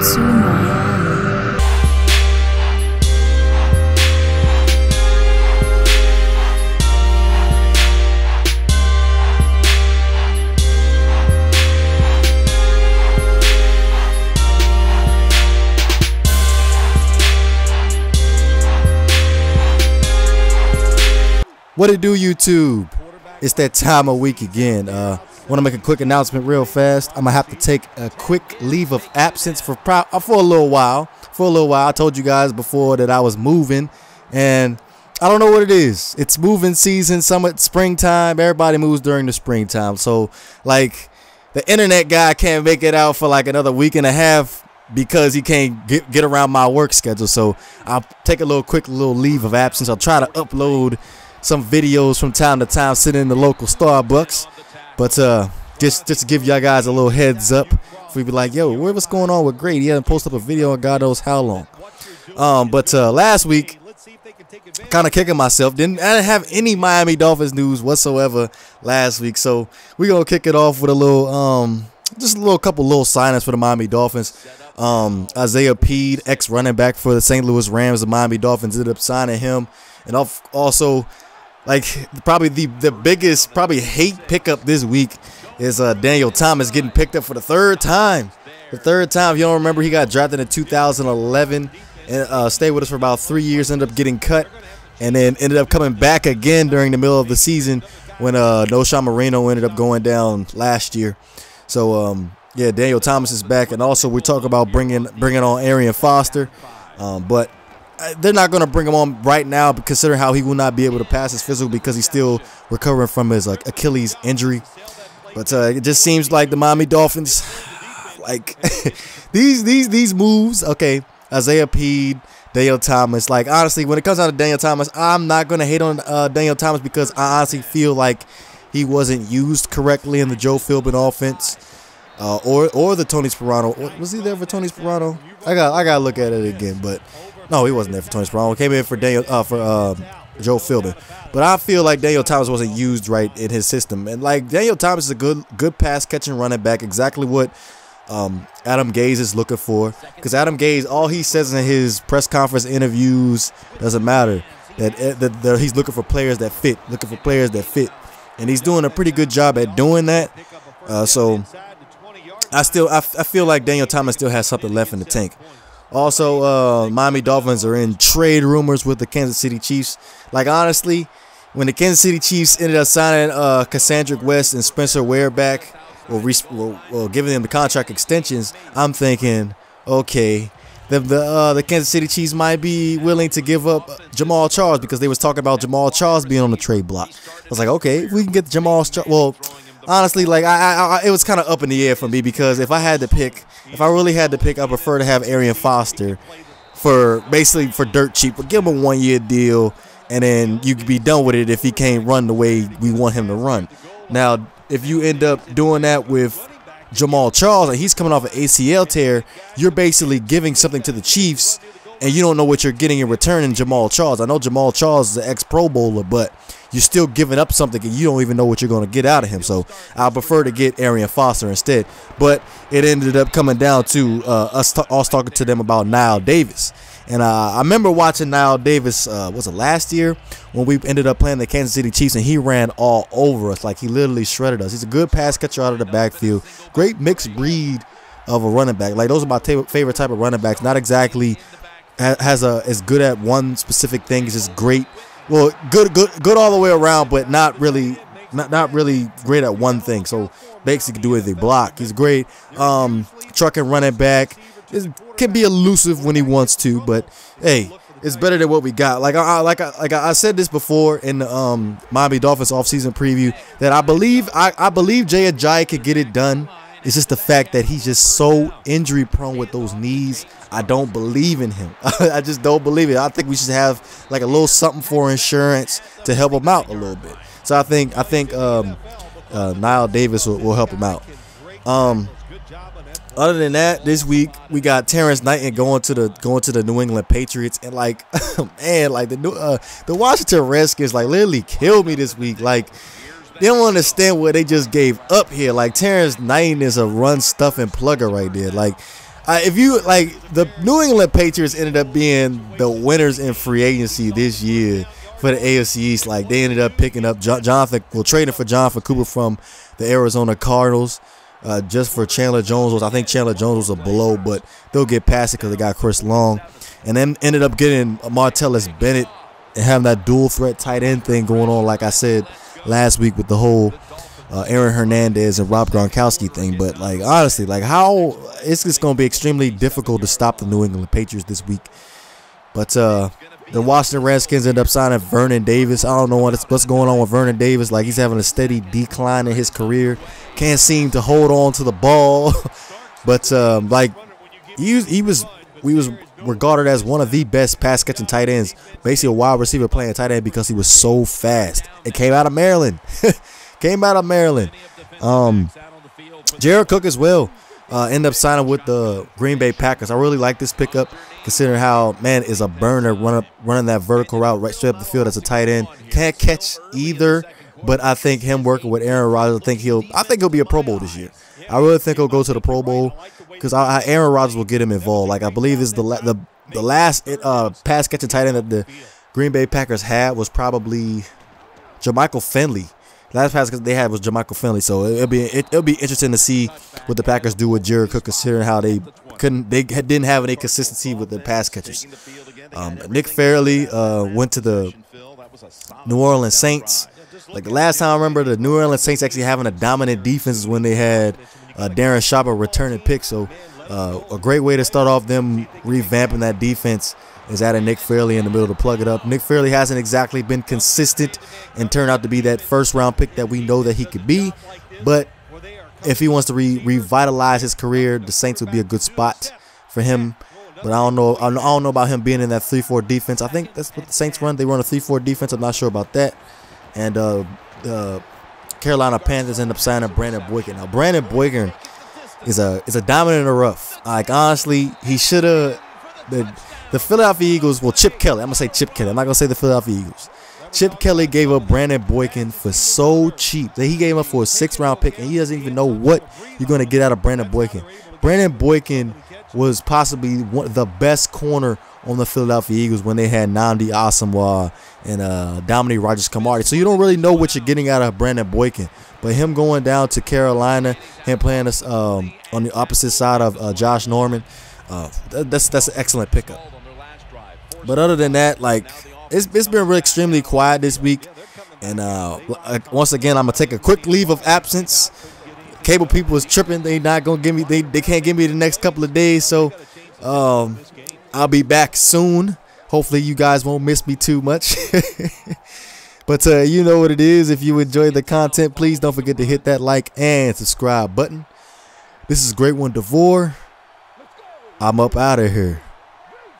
to Miami. What it do, YouTube? It's that time of week again. Want to make a quick announcement real fast. I'm gonna have to take a quick leave of absence for a little while. I told you guys before that I was moving, and I don't know what it is. It's moving season, springtime. Everybody moves during the springtime. So, like, the internet guy can't make it out for like another week and a half because he can't get around my work schedule. So I'll take a quick leave of absence. I'll try to upload some videos from time to time sitting in the local Starbucks, but just to give y'all guys a little heads up, if we be like, yo, what's going on with Grady? He hasn't posted up a video in God knows how long. But last week, kind of kicking myself. I didn't have any Miami Dolphins news whatsoever last week, so we're gonna kick it off with a little just a couple signings for the Miami Dolphins. Isaiah Peed, ex-running back for the St. Louis Rams, the Miami Dolphins ended up signing him, and also, like, probably the biggest hate pickup this week is Daniel Thomas getting picked up for the third time. If you don't remember, he got drafted in 2011 and stayed with us for about 3 years, ended up getting cut, and then ended up coming back again during the middle of the season when Noshawn Marino ended up going down last year. So yeah, Daniel Thomas is back, and also we talk about bringing on Arian Foster, but they're not going to bring him on right now, considering how he will not be able to pass his physical because he's still recovering from his Achilles injury. But it just seems like the Miami Dolphins, like these moves. Okay, Isaiah Peed, Daniel Thomas. Like, honestly, when it comes down to Daniel Thomas, I'm not going to hate on Daniel Thomas because I honestly feel like he wasn't used correctly in the Joe Philbin offense, or the Tony Sperano. Was he there for Tony Sperano? I got to look at it again, but. No, he wasn't there for Tony Sperano. He came in for Joe Philbin. But I feel like Daniel Thomas wasn't used right in his system. And like, Daniel Thomas is a good pass catching running back, exactly what Adam Gase is looking for. Because Adam Gase, all he says in his press conference interviews doesn't matter. That he's looking for players that fit, and he's doing a pretty good job at doing that. So I feel like Daniel Thomas still has something left in the tank. Also, Miami Dolphins are in trade rumors with the Kansas City Chiefs. Like, honestly, when the Kansas City Chiefs ended up signing Cassandrick West and Spencer Ware back, or giving them the contract extensions, I'm thinking, okay, the Kansas City Chiefs might be willing to give up Jamal Charles, because they was talking about Jamal Charles being on the trade block. I was like, okay, if we can get Jamal Charles, well, honestly, like, it was kind of up in the air for me, because if I really had to pick, I prefer to have Arian Foster for dirt cheap, but give him a 1-year deal, and then you could be done with it if he can't run the way we want him to run. Now, if you end up doing that with Jamal Charles and he's coming off an ACL tear, you're basically giving something to the Chiefs, and you don't know what you're getting in return in Jamal Charles. I know Jamal Charles is an ex-Pro Bowler, but you're still giving up something and you don't even know what you're going to get out of him. So I prefer to get Arian Foster instead. But it ended up coming down to us talking to them about Niall Davis. And I remember watching Niall Davis, was it last year, when we ended up playing the Kansas City Chiefs, and he ran all over us. Like, he literally shredded us. He's a good pass catcher out of the backfield. Great mixed breed of a running back. Like, those are my favorite type of running backs. Not exactly is good at one specific thing. He's just great. Well, good all the way around, but not really great at one thing. So basically, do anything. Block. He's great. Trucking running back. It can be elusive when he wants to, but hey, it's better than what we got. Like I said this before in the Miami Dolphins offseason preview, that I believe Jay Ajayi could get it done. It's just the fact that he's just so injury prone with those knees. I don't believe in him. I just don't believe it. I think we should have like a little something for insurance to help him out a little bit. So I think Niall Davis will help him out. Other than that, this week we got Terrence Knighton going to the New England Patriots, and like, man, like the Washington Redskins like literally killed me this week. Like, they don't understand what they just gave up here. Like, Terrence Knighton is a run stuffing plugger right there. Like, If you like, the New England Patriots ended up being the winners in free agency this year for the AFC East. Like, they ended up picking up trading for Jonathan Cooper from the Arizona Cardinals just for Chandler Jones. I think Chandler Jones was a blow, but they'll get past it because they got Chris Long. And then ended up getting Martellus Bennett and having that dual threat tight end thing going on, like I said last week with the whole Aaron Hernandez and Rob Gronkowski thing. But like, honestly, like, how it's just going to be extremely difficult to stop the New England Patriots this week. But the Washington Redskins end up signing Vernon Davis. I don't know what's going on with Vernon Davis. Like, he's having a steady decline in his career. Can't seem to hold on to the ball. But like, we was regarded as one of the best pass catching tight ends, basically a wide receiver playing tight end because he was so fast. It came out of Maryland. Jared Cook as well ended up signing with the Green Bay Packers. I really like this pickup, considering how, man, is a burner running that vertical route right straight up the field as a tight end. Can't catch either, but I think him working with Aaron Rodgers, I think he'll be a Pro Bowl this year. I really think he'll go to the Pro Bowl because Aaron Rodgers will get him involved. Like, I believe this is the last pass catching tight end that the Green Bay Packers had was probably Jermichael Finley. Last pass they had was Jermichael Finley. So it'll be interesting to see what the Packers do with Jared Cook, considering how they didn't have any consistency with the pass catchers. Nick Fairley went to the New Orleans Saints. Like, the last time I remember the New Orleans Saints actually having a dominant defense is when they had Darren Sharp returning pick. So a great way to start off them revamping that defense is adding Nick Fairley in the middle to plug it up. Nick Fairley hasn't exactly been consistent and turned out to be that first-round pick that we know that he could be. But if he wants to revitalize his career, the Saints would be a good spot for him. But I don't know about him being in that 3-4 defense. I think that's what the Saints run. They run a 3-4 defense. I'm not sure about that. And Carolina Panthers end up signing Brandon Boykin. Now, Brandon Boykin is a diamond in the rough. Like, honestly, he should have. The Philadelphia Eagles, well, Chip Kelly. I'm going to say Chip Kelly. I'm not going to say the Philadelphia Eagles. Chip Kelly gave up Brandon Boykin for so cheap that he gave up for a 6th-round pick, and he doesn't even know what you're going to get out of Brandon Boykin. Brandon Boykin was possibly the best corner on the Philadelphia Eagles when they had Nnamdi Asomugha and Dominique Rodgers-Cromartie. So you don't really know what you're getting out of Brandon Boykin. But him going down to Carolina, him playing us on the opposite side of Josh Norman, that's an excellent pickup. But other than that, like, it's been really extremely quiet this week. And once again, I'm gonna take a quick leave of absence. Cable people is tripping. They not gonna give me. They can't give me the next couple of days. So I'll be back soon. Hopefully you guys won't miss me too much. But you know what it is. If you enjoyed the content, please don't forget to hit that like and subscribe button. This is Great One DeVore. I'm up out of here.